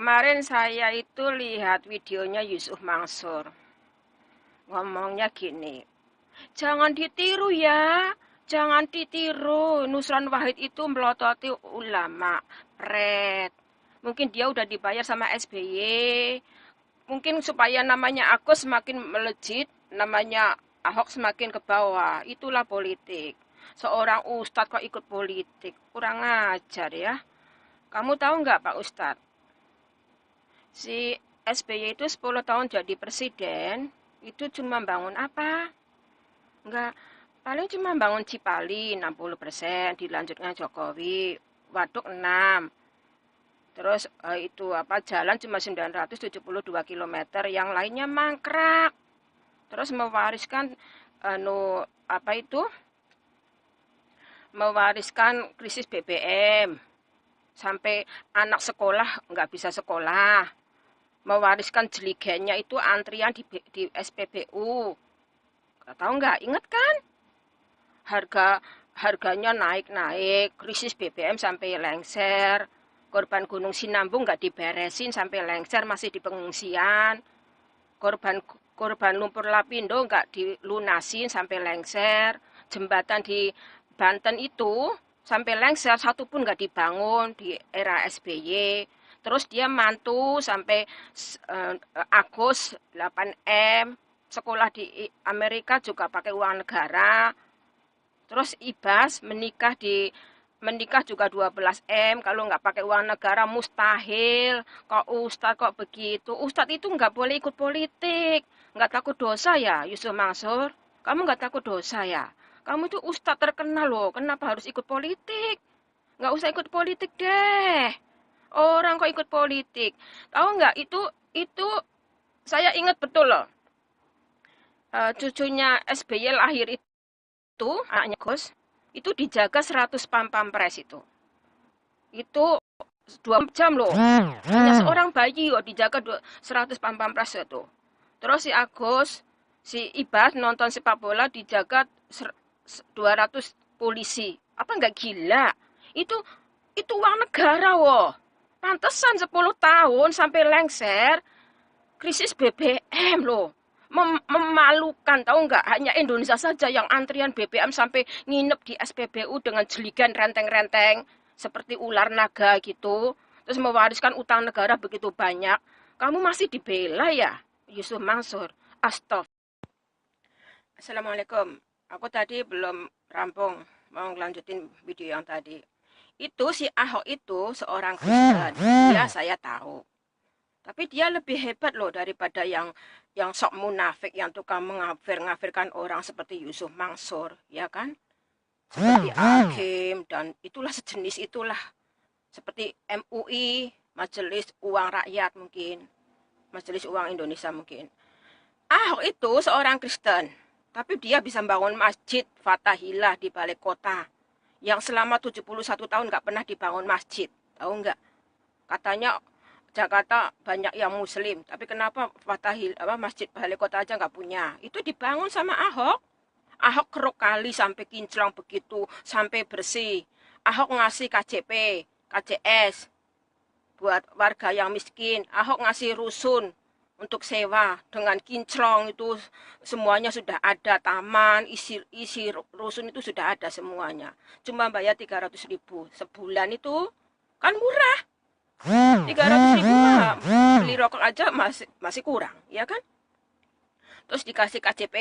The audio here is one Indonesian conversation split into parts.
Kemarin saya itu lihat videonya Yusuf Mansur. Ngomongnya gini, jangan ditiru ya, jangan ditiru. Nusron Wahid itu melototi ulama, pret. Mungkin dia udah dibayar sama SBY. Mungkin supaya namanya Agus semakin melejit, namanya Ahok semakin ke bawah. Itulah politik. Seorang ustadz kok ikut politik, kurang ajar ya. Kamu tahu nggak Pak Ustadz? Si SBY itu 10 tahun jadi presiden, itu cuma bangun apa? Enggak, paling cuma bangun Cipali 60%, dilanjutnya Jokowi, Waduk 6. Terus itu apa jalan cuma 972 kilometer, yang lainnya mangkrak. Terus mewariskan apa itu? Mewariskan krisis BBM sampai anak sekolah nggak bisa sekolah. Mewariskan jeligennya itu antrian di SPBU. Tahu nggak? Ingat kan? Harganya naik-naik, krisis BBM sampai lengser, korban Gunung Sinambung nggak diberesin sampai lengser masih di pengungsian, korban korban lumpur lapindo nggak dilunasin sampai lengser, jembatan di Banten itu sampai lengser satu pun nggak dibangun di era SBY. Terus dia mantu sampai Agus 8M, sekolah di Amerika juga pakai uang negara. Terus Ibas menikah juga 12M, kalau nggak pakai uang negara mustahil. Kok Ustadz kok begitu? Ustadz itu nggak boleh ikut politik. Nggak takut dosa ya, Yusuf Mansur? Kamu nggak takut dosa ya? Kamu itu Ustadz terkenal loh, kenapa harus ikut politik? Nggak usah ikut politik deh. Orang kok ikut politik. Tahu nggak, itu saya ingat betul loh. Cucunya SBY lahir itu, anaknya Gus, itu dijaga 100 pam-pampres itu. Itu 2 jam loh. Hanya seorang bayi loh dijaga 100 pam-pampres itu. Terus si Agus, si Ibas nonton sepak bola dijaga 200 polisi. Apa nggak gila? Itu uang negara woh. Pantesan 10 tahun sampai lengser krisis BBM loh. Memalukan, tahu nggak? Hanya Indonesia saja yang antrian BBM sampai nginep di SPBU dengan jeligan renteng-renteng seperti ular naga gitu. Terus mewariskan utang negara begitu banyak. Kamu masih dibela ya, Yusuf Mansur? Astagfirullah. Assalamualaikum. Aku tadi belum rampung mau ngelanjutin video yang tadi. Itu si Ahok itu seorang Kristen. Ya, saya tahu. Tapi dia lebih hebat loh daripada yang sok munafik, yang tukang mengafir-ngafirkan orang seperti Yusuf Mansur, ya kan? Seperti Hakim dan itulah sejenis itulah. Seperti MUI, Majelis Uang Rakyat mungkin. Majelis Uang Indonesia mungkin. Ahok itu seorang Kristen, tapi dia bisa bangun masjid Fatahillah di balik kota. Yang selama 71 tahun nggak pernah dibangun masjid. Tahu nggak? Katanya Jakarta banyak yang muslim, tapi kenapa masjid balai kota aja nggak punya? Itu dibangun sama Ahok. Ahok keruk kali sampai kinclong begitu, sampai bersih. Ahok ngasih KJP, KJS buat warga yang miskin. Ahok ngasih rusun untuk sewa dengan kinclong itu semuanya sudah ada, taman isi rusun itu sudah ada semuanya. Cuma bayar 300.000 sebulan, itu kan murah. 300.000 mah beli rokok aja masih kurang, ya kan? Terus dikasih KJP,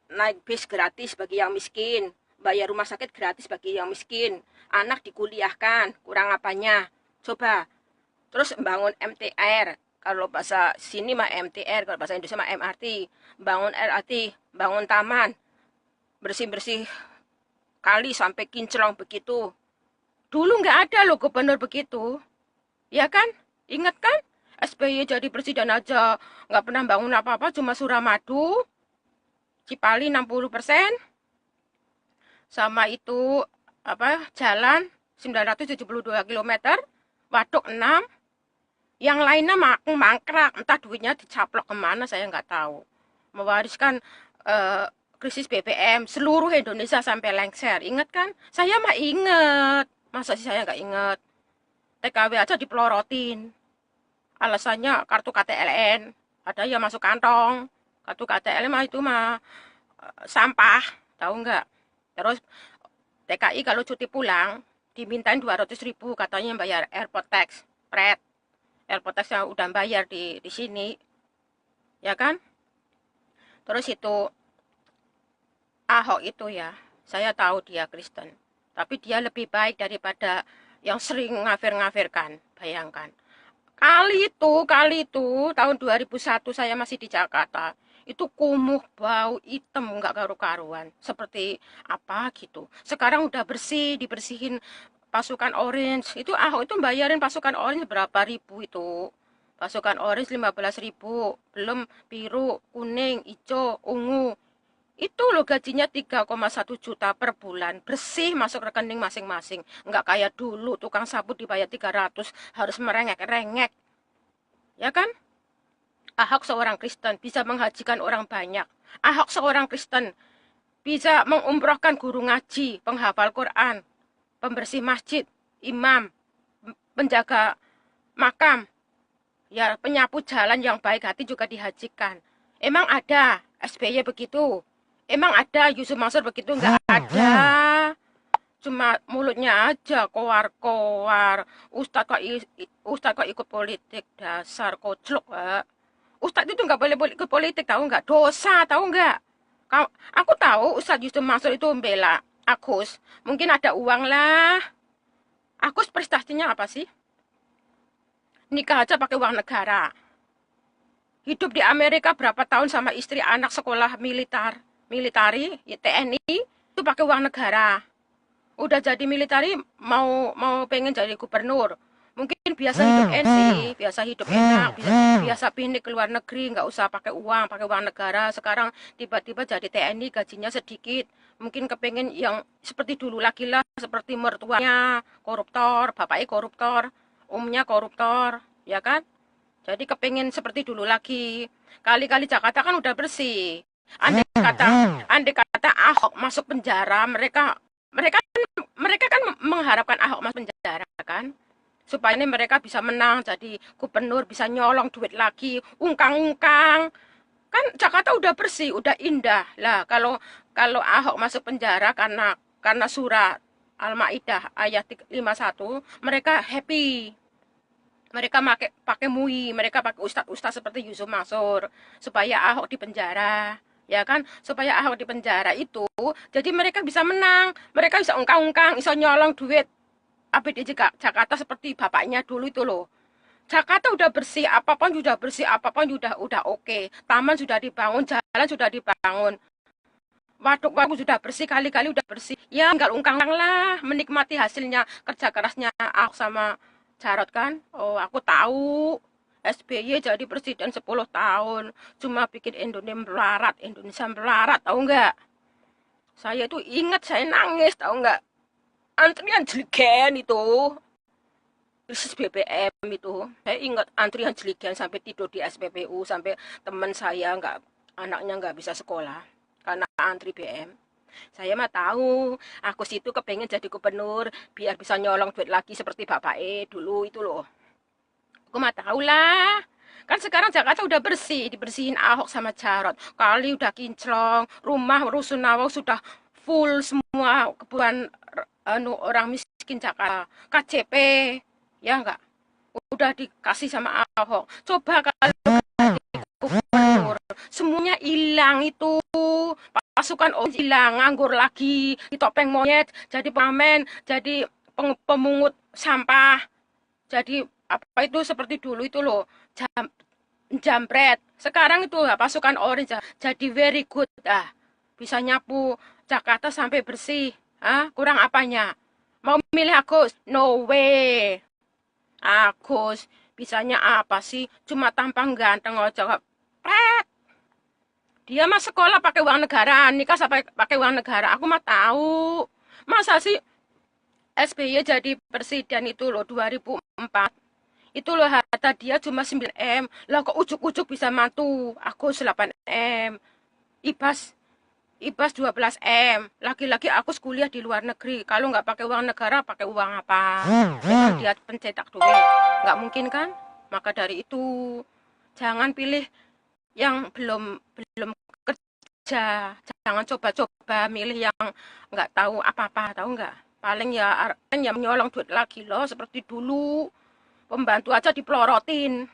naik bis gratis bagi yang miskin, bayar rumah sakit gratis bagi yang miskin, anak dikuliahkan, kurang apanya? Coba. Terus bangun MTR, kalau bahasa sini mah MTR, kalau bahasa Indonesia mah MRT, bangun LRT, bangun taman, bersih-bersih kali sampai kinclong begitu. Dulu nggak ada loh gubernur begitu. Ya kan? Ingat kan? SBY jadi presiden aja nggak pernah bangun apa-apa, cuma Suramadu, Cipali 60%, sama itu apa jalan 972 km, Waduk 6, yang lainnya mangkrak, entah duitnya dicaplok kemana saya nggak tahu. Mewariskan krisis BBM seluruh Indonesia sampai lengser, ingat kan? Saya mah inget, masa sih saya nggak inget? TKW aja dipelorotin. alasannya kartu KTLN. Ada yang masuk kantong. Kartu KTLN mah itu mah sampah, tahu nggak? Terus TKI kalau cuti pulang dimintain 200.000 katanya bayar airport tax, pret. Airport tax yang udah bayar di sini, ya kan? Terus itu Ahok itu ya, saya tahu dia Kristen, tapi dia lebih baik daripada yang sering ngafir-ngafirkan. Bayangkan. Kali itu tahun 2001 saya masih di Jakarta. Itu kumuh, bau, hitam, nggak karu-karuan. Seperti apa gitu. Sekarang udah bersih, dibersihin pasukan orange. Itu Ahok itu bayarin pasukan orange berapa ribu itu. Pasukan orange 15.000. Belum biru, kuning, hijau, ungu. Itu loh gajinya 3,1 juta per bulan. Bersih masuk rekening masing-masing. Nggak kayak dulu tukang sapu dibayar 300 harus merengek-rengek. Ya kan? Ahok seorang Kristen bisa menghajikan orang banyak. Ahok seorang Kristen bisa mengumrohkan guru ngaji, penghafal Quran, pembersih masjid, imam, penjaga makam, ya penyapu jalan yang baik hati juga dihajikan. Emang ada SBY begitu? Emang ada Yusuf Mansur begitu? Nggak ada. Cuma mulutnya aja koar-koar. Ustadz kok ikut politik, dasar koclok. Ustadz itu nggak boleh ikut politik, tahu nggak? Dosa, tahu nggak? Aku tahu Ustadz Yusuf Mansur itu membela Agus. Mungkin ada uang lah. Agus prestasinya apa sih? Nikah aja pakai uang negara. Hidup di Amerika berapa tahun sama istri, anak, sekolah militari, TNI, itu pakai uang negara. Udah jadi militari, mau pengen jadi gubernur. Mungkin biasa hidup biasa hidup enak, biasa pindah ke luar negeri, nggak usah pakai uang negara. Sekarang tiba-tiba jadi TNI, gajinya sedikit. Mungkin kepengen yang seperti dulu lagi lah, seperti mertuanya koruptor, bapaknya koruptor, umnya koruptor, ya kan? Jadi kepengen seperti dulu lagi. Kali-kali Jakarta kan udah bersih. Andai kata Ahok masuk penjara, mereka kan mengharapkan Ahok masuk penjara kan, supaya ini mereka bisa menang jadi gubernur, bisa nyolong duit lagi, ungkang-ungkang. Kan Jakarta udah bersih, udah indah. Lah kalau Ahok masuk penjara karena surat Al-Maidah ayat 51, mereka happy. Mereka pakai MUI, mereka pakai ustadz seperti Yusuf Mansur supaya Ahok di penjara. Ya kan, supaya Ahok di penjara itu, jadi mereka bisa menang, mereka bisa ungkang-ungkang, bisa nyolong duit APD Jakarta seperti bapaknya dulu itu loh. Jakarta udah bersih, apapun sudah oke. Taman sudah dibangun, jalan sudah dibangun. Waduk-waduk sudah bersih, kali-kali udah bersih. Ya, tinggal ungkang lah, menikmati hasilnya kerja kerasnya Ahok sama Jarot kan. Oh, aku tahu. SBY jadi presiden 10 tahun. Cuma bikin Indonesia melarat, tahu nggak? Saya itu ingat, saya nangis, tahu nggak? Antrian jeligen itu. Krisis BBM itu. Saya ingat antrian jeligen sampai tidur di SPBU, sampai teman saya anaknya nggak bisa sekolah karena antri BM. Saya mah tahu, aku situ kepengen jadi gubernur biar bisa nyolong duit lagi seperti bapak dulu itu loh. Aku mah tahu lah. Kan sekarang Jakarta udah bersih, dibersihin Ahok sama Jarot. Kali udah kinclong, rumah rusunawa sudah full semua kebutuhan orang miskin Jakarta. KJP, ya enggak? Udah dikasih sama Ahok. Coba kalau gubernur, semuanya hilang itu. Pasukan hilang, nganggur lagi, di topeng monyet, jadi pengamen, jadi pemungut sampah, jadi apa itu seperti dulu itu loh, jambret. Sekarang itu pasukan orange jadi very good, bisa nyapu Jakarta sampai bersih. Kurang apanya? Mau milih Agus? No way. Agus bisanya apa sih? Cuma tampang ganteng aja. Pret. Dia mah sekolah pakai uang negara, nikah sampai pakai uang negara. Aku mah tahu. Masa sih SBY jadi presiden itu loh 2004. Itu loh harta dia cuma 9M. Lah kok ujuk-ujuk bisa mantu. Aku 8M. Ibas 12M. Lagi-lagi aku kuliah di luar negeri. Kalau nggak pakai uang negara, pakai uang apa? Dia pencetak duit. Nggak mungkin kan? Maka dari itu jangan pilih yang belum belum kerja, jangan coba-coba milih yang nggak tahu apa-apa, tahu nggak? Paling ya menyolong duit lagi loh, seperti dulu pembantu aja dipelorotin.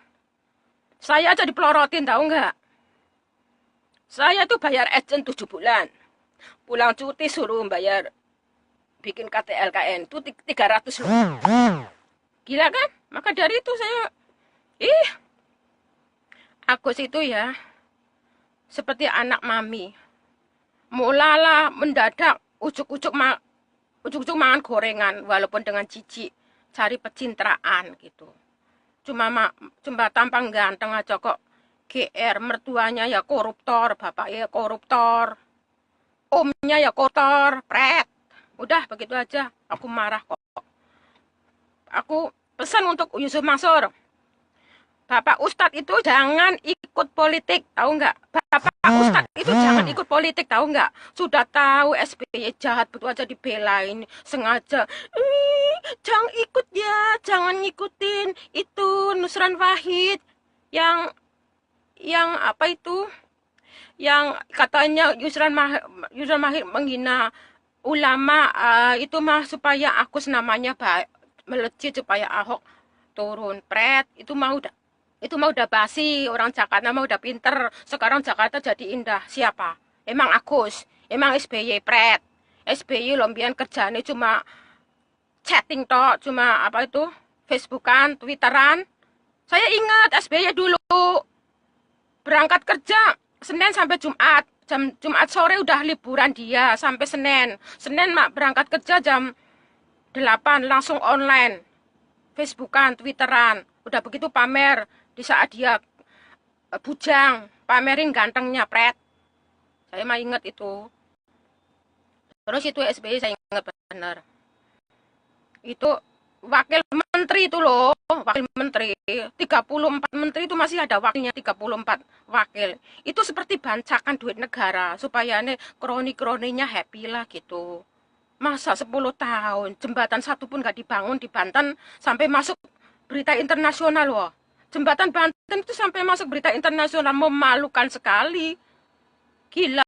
Saya aja dipelorotin, tahu nggak? Saya tuh bayar agent 7 bulan. Pulang cuti suruh bayar bikin KTLKN itu 300 loh. Gila kan? Maka dari itu saya, Agus itu ya seperti anak mami. Mulala mendadak ujuk-ujuk makan gorengan walaupun dengan jijik, cari pencitraan gitu. Cuma tampang ganteng aja kok GR, mertuanya ya koruptor, bapaknya ya koruptor, omnya ya kotor, pret. Udah begitu aja. Aku marah kok. Aku pesan untuk Yusuf Mansur. Bapak Ustadz itu jangan ikut politik, tahu nggak? Bapak Ustadz itu jangan ikut politik, tahu nggak? Sudah tahu SBY jahat, betul aja dibelain, sengaja. Jangan ikut ya, jangan ngikutin itu Nusran Wahid yang apa itu? Yang katanya Yusran Wahid menghina ulama, itu mah supaya Agus namanya melejit, supaya Ahok turun, pret. Itu mah udah basi, orang Jakarta mah udah pinter. Sekarang Jakarta jadi indah. Siapa? Emang Agus, emang SBY, pret. SBY lombian kerjanya cuma chatting toh, cuma apa itu? Facebookan, Twitteran. Saya ingat SBY dulu berangkat kerja Senin sampai Jumat. Jumat sore udah liburan dia sampai Senin. Senin mak berangkat kerja jam 8 langsung online. Facebookan, Twitteran. Udah begitu pamer di saat dia bujang, pamerin gantengnya, pret. Saya mah inget itu. Terus itu SBY saya inget bener. Itu wakil menteri itu loh, wakil menteri. 34 menteri itu masih ada wakilnya, 34 wakil. Itu seperti bancakan duit negara supaya kroni-kroninya happy lah gitu. Masa 10 tahun jembatan satu pun gak dibangun di Banten sampai masuk berita internasional loh. Jembatan Banten itu sampai masuk berita internasional, memalukan sekali. Gila.